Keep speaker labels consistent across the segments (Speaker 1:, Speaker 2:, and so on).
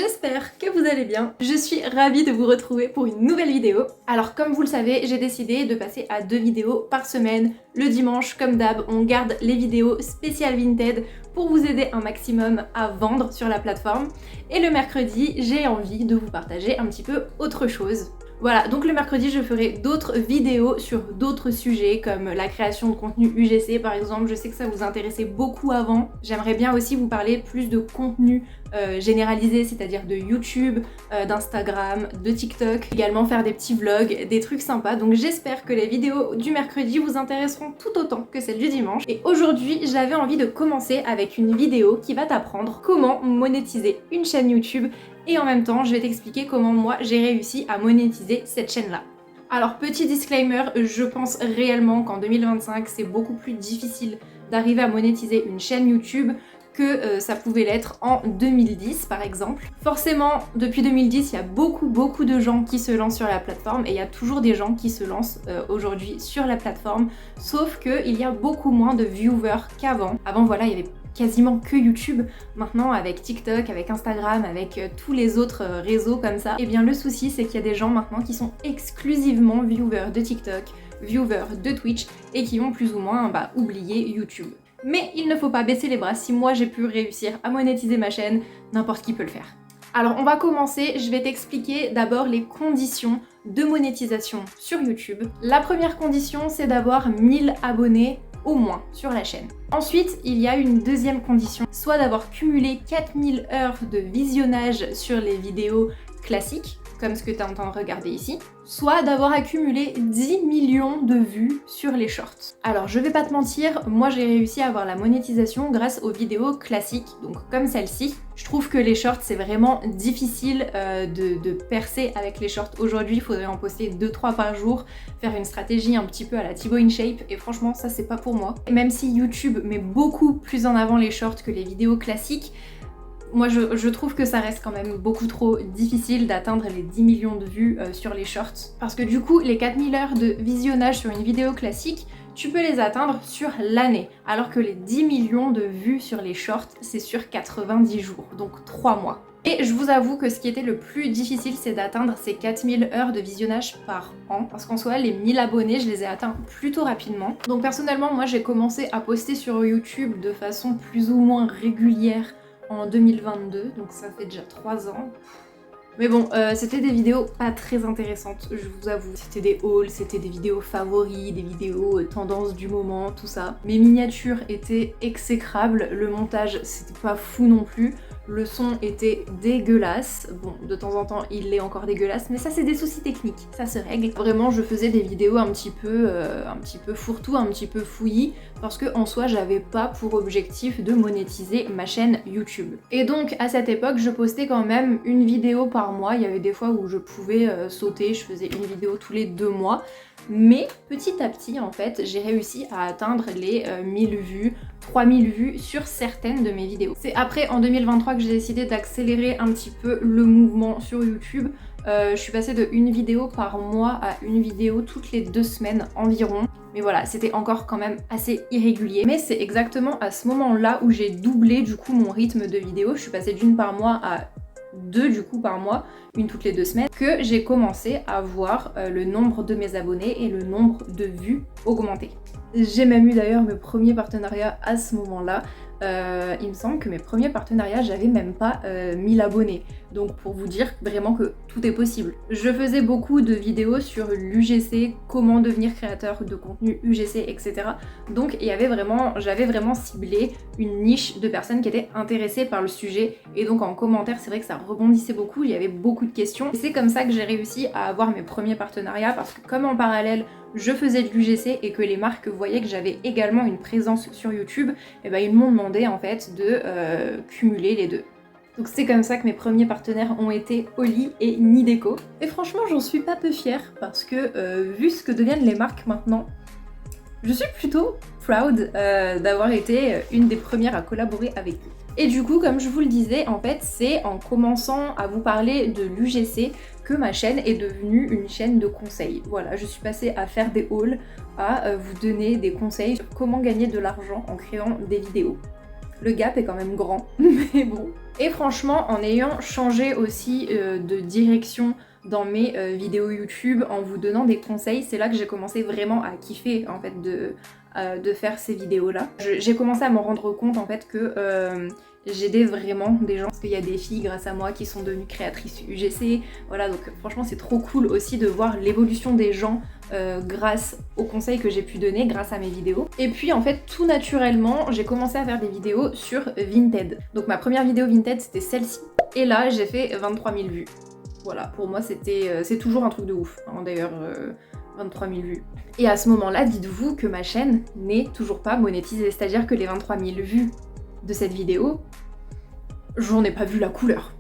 Speaker 1: j'espère que vous allez bien. Je suis ravie de vous retrouver pour une nouvelle vidéo. Alors comme vous le savez, j'ai décidé de passer à 2 vidéos par semaine. Le dimanche, comme d'hab, on garde les vidéos spéciales Vinted pour vous aider un maximum à vendre sur la plateforme. Et le mercredi, j'ai envie de vous partager un petit peu autre chose. Voilà, donc le mercredi, je ferai d'autres vidéos sur d'autres sujets comme la création de contenu UGC par exemple. Je sais que ça vous intéressait beaucoup avant. J'aimerais bien aussi vous parler plus de contenu généralisé, c'est-à-dire de YouTube, d'Instagram, de TikTok. Également faire des petits vlogs, des trucs sympas. Donc j'espère que les vidéos du mercredi vous intéresseront tout autant que celles du dimanche. Et aujourd'hui, j'avais envie de commencer avec une vidéo qui va t'apprendre comment monétiser une chaîne YouTube. Et en même temps, je vais t'expliquer comment moi j'ai réussi à monétiser cette chaîne-là. Alors petit disclaimer, je pense réellement qu'en 2025, c'est beaucoup plus difficile d'arriver à monétiser une chaîne YouTube que ça pouvait l'être en 2010 par exemple. Forcément, depuis 2010, il y a beaucoup de gens qui se lancent sur la plateforme et il y a toujours des gens qui se lancent aujourd'hui sur la plateforme, sauf qu'il y a beaucoup moins de viewers qu'avant. Avant, voilà, il y avait quasiment que YouTube. Maintenant, avec TikTok, avec Instagram, avec tous les autres réseaux comme ça, et bien le souci c'est qu'il y a des gens maintenant qui sont exclusivement viewers de TikTok, viewers de Twitch et qui vont plus ou moins oublier YouTube. Mais il ne faut pas baisser les bras. Si moi j'ai pu réussir à monétiser ma chaîne, n'importe qui peut le faire. Alors on va commencer, je vais t'expliquer d'abord les conditions de monétisation sur YouTube. La première condition, c'est d'avoir 1000 abonnés au moins sur la chaîne. Ensuite, il y a une deuxième condition, soit d'avoir cumulé 4000 heures de visionnage sur les vidéos classiques, comme ce que tu es en train de regarder ici, soit d'avoir accumulé 10 millions de vues sur les shorts. Alors je vais pas te mentir, moi j'ai réussi à avoir la monétisation grâce aux vidéos classiques, donc comme celle-ci. Je trouve que les shorts c'est vraiment difficile de percer avec les shorts. Aujourd'hui il faudrait en poster 2-3 par jour, faire une stratégie un petit peu à la Thibaut InShape et franchement ça c'est pas pour moi. Et même si YouTube met beaucoup plus en avant les shorts que les vidéos classiques, moi je trouve que ça reste quand même beaucoup trop difficile d'atteindre les 10 millions de vues sur les shorts. Parce que du coup, les 4000 heures de visionnage sur une vidéo classique, tu peux les atteindre sur l'année. Alors que les 10 millions de vues sur les shorts, c'est sur 90 jours, donc 3 mois. Et je vous avoue que ce qui était le plus difficile, c'est d'atteindre ces 4000 heures de visionnage par an. Parce qu'en soi, les 1000 abonnés, je les ai atteints plutôt rapidement. Donc personnellement, moi j'ai commencé à poster sur YouTube de façon plus ou moins régulière en 2022, donc ça fait déjà 3 ans. Mais bon, c'était des vidéos pas très intéressantes, je vous avoue. C'était des hauls, c'était des vidéos favoris, des vidéos tendances du moment, tout ça. Mes miniatures étaient exécrables, le montage c'était pas fou non plus. Le son était dégueulasse. Bon, de temps en temps, il est encore dégueulasse, mais ça, c'est des soucis techniques. Ça se règle. Vraiment, je faisais des vidéos un petit peu fourre-tout, un petit peu fouillis, parce que en soi, j'avais pas pour objectif de monétiser ma chaîne YouTube. Et donc, à cette époque, je postais quand même une vidéo par mois. Il y avait des fois où je pouvais sauter, je faisais une vidéo tous les 2 mois. Mais petit à petit, en fait, j'ai réussi à atteindre les 1000 vues, 3000 vues sur certaines de mes vidéos. C'est après, en 2023, que j'ai décidé d'accélérer un petit peu le mouvement sur YouTube. Je suis passée de une vidéo par mois à une vidéo toutes les 2 semaines environ. Mais voilà, c'était encore quand même assez irrégulier. Mais c'est exactement à ce moment-là où j'ai doublé du coup mon rythme de vidéo. Je suis passée d'une par mois à 2 du coup par mois, une toutes les 2 semaines, que j'ai commencé à voir le nombre de mes abonnés et le nombre de vues augmenter. J'ai même eu d'ailleurs mes premiers partenariats à ce moment-là. Il me semble que mes premiers partenariats, j'avais même pas 1000 abonnés. Donc pour vous dire vraiment que tout est possible. Je faisais beaucoup de vidéos sur l'UGC, comment devenir créateur de contenu UGC, etc. Donc j'avais vraiment ciblé une niche de personnes qui étaient intéressées par le sujet. Et donc en commentaire, c'est vrai que ça rebondissait beaucoup, il y avait beaucoup de questions. Et c'est comme ça que j'ai réussi à avoir mes premiers partenariats, parce que comme en parallèle, je faisais de l'UGC et que les marques voyaient que j'avais également une présence sur YouTube, et ben ils m'ont demandé en fait de cumuler les deux. Donc c'est comme ça que mes premiers partenaires ont été Oli et Nideco. Et franchement, j'en suis pas peu fière parce que vu ce que deviennent les marques maintenant, je suis plutôt proud d'avoir été une des premières à collaborer avec eux. Et du coup, comme je vous le disais, en fait, c'est en commençant à vous parler de l'UGC que ma chaîne est devenue une chaîne de conseils. Voilà, je suis passée à faire des hauls, à vous donner des conseils sur comment gagner de l'argent en créant des vidéos. Le gap est quand même grand, mais bon. Et franchement, en ayant changé aussi de direction dans mes vidéos YouTube, en vous donnant des conseils, c'est là que j'ai commencé vraiment à kiffer en fait de faire ces vidéos-là. J'ai commencé à me rendre compte en fait que j'aidais vraiment des gens, parce qu'il y a des filles grâce à moi qui sont devenues créatrices UGC, voilà, donc franchement c'est trop cool aussi de voir l'évolution des gens grâce aux conseils que j'ai pu donner grâce à mes vidéos. Et puis en fait tout naturellement j'ai commencé à faire des vidéos sur Vinted. Donc ma première vidéo Vinted c'était celle-ci, et là j'ai fait 23 000 vues. Voilà, pour moi c'est toujours un truc de ouf, hein, d'ailleurs 23 000 vues. Et à ce moment-là, dites-vous que ma chaîne n'est toujours pas monétisée, c'est-à-dire que les 23 000 vues de cette vidéo, j'en ai pas vu la couleur.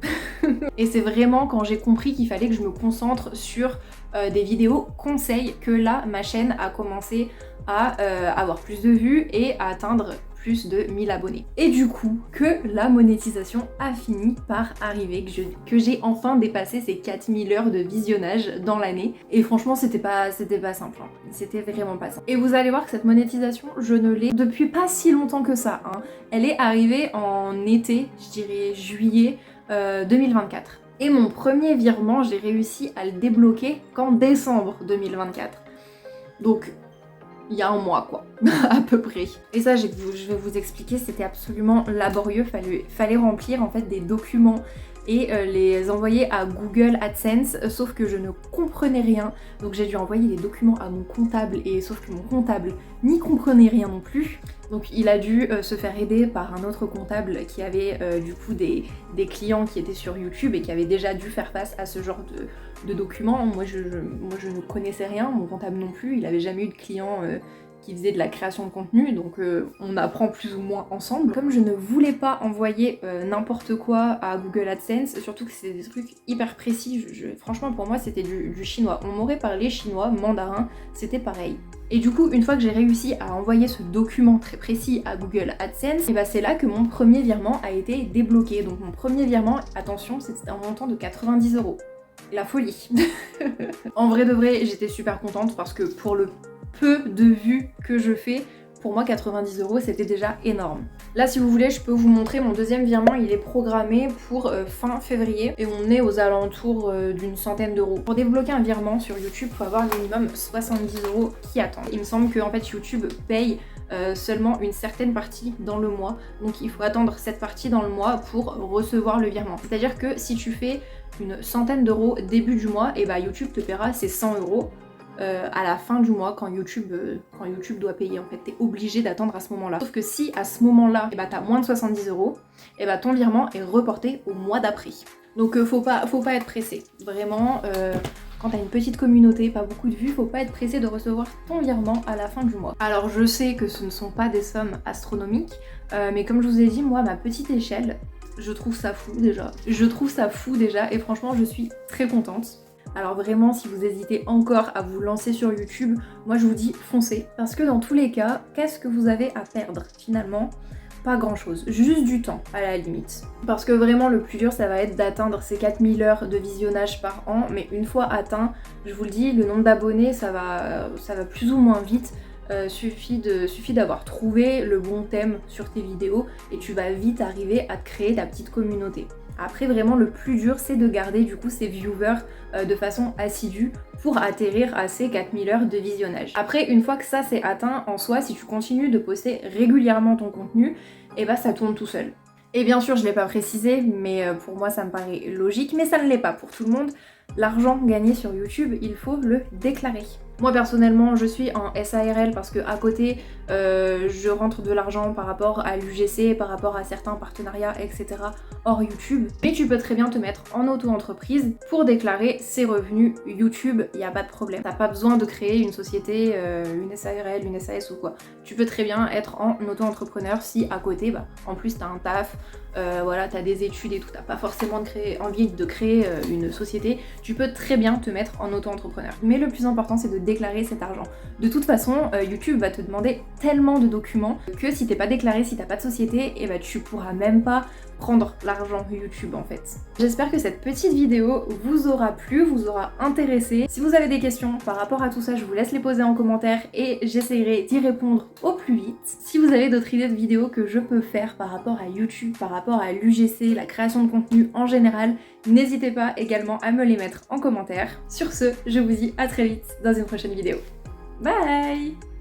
Speaker 1: Et c'est vraiment quand j'ai compris qu'il fallait que je me concentre sur des vidéos conseils que là, ma chaîne a commencé à avoir plus de vues et à atteindre plus de 1000 abonnés. Et du coup, que la monétisation a fini par arriver, que j'ai enfin dépassé ces 4000 heures de visionnage dans l'année. Et franchement, c'était pas simple, hein. C'était vraiment pas simple. Et vous allez voir que cette monétisation, je ne l'ai depuis pas si longtemps que ça, hein. Elle est arrivée en été, je dirais juillet 2024. Et mon premier virement, j'ai réussi à le débloquer qu'en décembre 2024. Donc, il y a un mois quoi, à peu près. Et ça je vais vous expliquer, c'était absolument laborieux, fallait remplir en fait des documents et les envoyer à Google AdSense, sauf que je ne comprenais rien, donc j'ai dû envoyer les documents à mon comptable, et sauf que mon comptable n'y comprenait rien non plus. Donc il a dû se faire aider par un autre comptable qui avait du coup des clients qui étaient sur YouTube et qui avaient déjà dû faire face à ce genre de documents. Moi je ne connaissais rien, mon comptable non plus, il avait jamais eu de clients qui faisait de la création de contenu, donc on apprend plus ou moins ensemble. Comme je ne voulais pas envoyer n'importe quoi à Google AdSense, surtout que c'est des trucs hyper précis, franchement pour moi c'était du chinois. On m'aurait parlé chinois, mandarin, c'était pareil. Et du coup, une fois que j'ai réussi à envoyer ce document très précis à Google AdSense, et bah c'est là que mon premier virement a été débloqué. Donc mon premier virement, attention, c'était un montant de 90 €. La folie. En vrai de vrai, j'étais super contente parce que pour le peu de vues que je fais, pour moi 90 € c'était déjà énorme. Là si vous voulez je peux vous montrer mon deuxième virement, il est programmé pour fin février et on est aux alentours d'une centaine d'euros. Pour débloquer un virement sur YouTube, il faut avoir minimum 70 € qui attendent. Il me semble que en fait YouTube paye seulement une certaine partie dans le mois, donc il faut attendre cette partie dans le mois pour recevoir le virement. C'est-à-dire que si tu fais une centaine d'euros début du mois, et bah YouTube te paiera ces 100 € à la fin du mois quand YouTube doit payer. En fait, t'es obligé d'attendre à ce moment-là. Sauf que si à ce moment-là, et bah t'as moins de 70 €, et bah ton virement est reporté au mois d'après. Donc faut pas être pressé. Vraiment, quand t'as une petite communauté, pas beaucoup de vues, faut pas être pressé de recevoir ton virement à la fin du mois. Alors je sais que ce ne sont pas des sommes astronomiques, mais comme je vous ai dit, moi, à ma petite échelle, je trouve ça fou déjà. Et franchement, je suis très contente. Alors vraiment, si vous hésitez encore à vous lancer sur YouTube, moi je vous dis foncez. Parce que dans tous les cas, qu'est-ce que vous avez à perdre finalement? Pas grand chose, juste du temps à la limite. Parce que vraiment le plus dur ça va être d'atteindre ces 4000 heures de visionnage par an, mais une fois atteint, je vous le dis, le nombre d'abonnés ça va plus ou moins vite. Suffit d'avoir trouvé le bon thème sur tes vidéos et tu vas vite arriver à te créer ta petite communauté. Après vraiment le plus dur c'est de garder du coup ces viewers de façon assidue pour atterrir à ces 4000 heures de visionnage. Après une fois que ça c'est atteint en soi, si tu continues de poster régulièrement ton contenu, et bah ça tourne tout seul. Et bien sûr je l'ai pas précisé mais pour moi ça me paraît logique, mais ça ne l'est pas pour tout le monde. L'argent gagné sur YouTube, il faut le déclarer. Moi personnellement je suis en SARL parce que à côté je rentre de l'argent par rapport à l'UGC, par rapport à certains partenariats etc. hors YouTube. Mais tu peux très bien te mettre en auto-entreprise pour déclarer ses revenus YouTube, il n'y a pas de problème. T'as pas besoin de créer une société, une SARL, une SAS ou quoi. Tu peux très bien être en auto-entrepreneur si à côté, bah, en plus t'as un taf, voilà, t'as des études et tout, t'as pas forcément envie de créer une société, tu peux très bien te mettre en auto-entrepreneur. Mais le plus important c'est de déclarer cet argent. De toute façon, YouTube va te demander tellement de documents que si t'es pas déclaré, si t'as pas de société, et bah tu pourras même pas prendre l'argent YouTube en fait. J'espère que cette petite vidéo vous aura plu, vous aura intéressé. Si vous avez des questions par rapport à tout ça, je vous laisse les poser en commentaire et j'essaierai d'y répondre au plus vite. Si vous avez d'autres idées de vidéos que je peux faire par rapport à YouTube, par rapport à l'UGC, la création de contenu en général, n'hésitez pas également à me les mettre en commentaire. Sur ce, je vous dis à très vite dans une prochaine vidéo. Bye!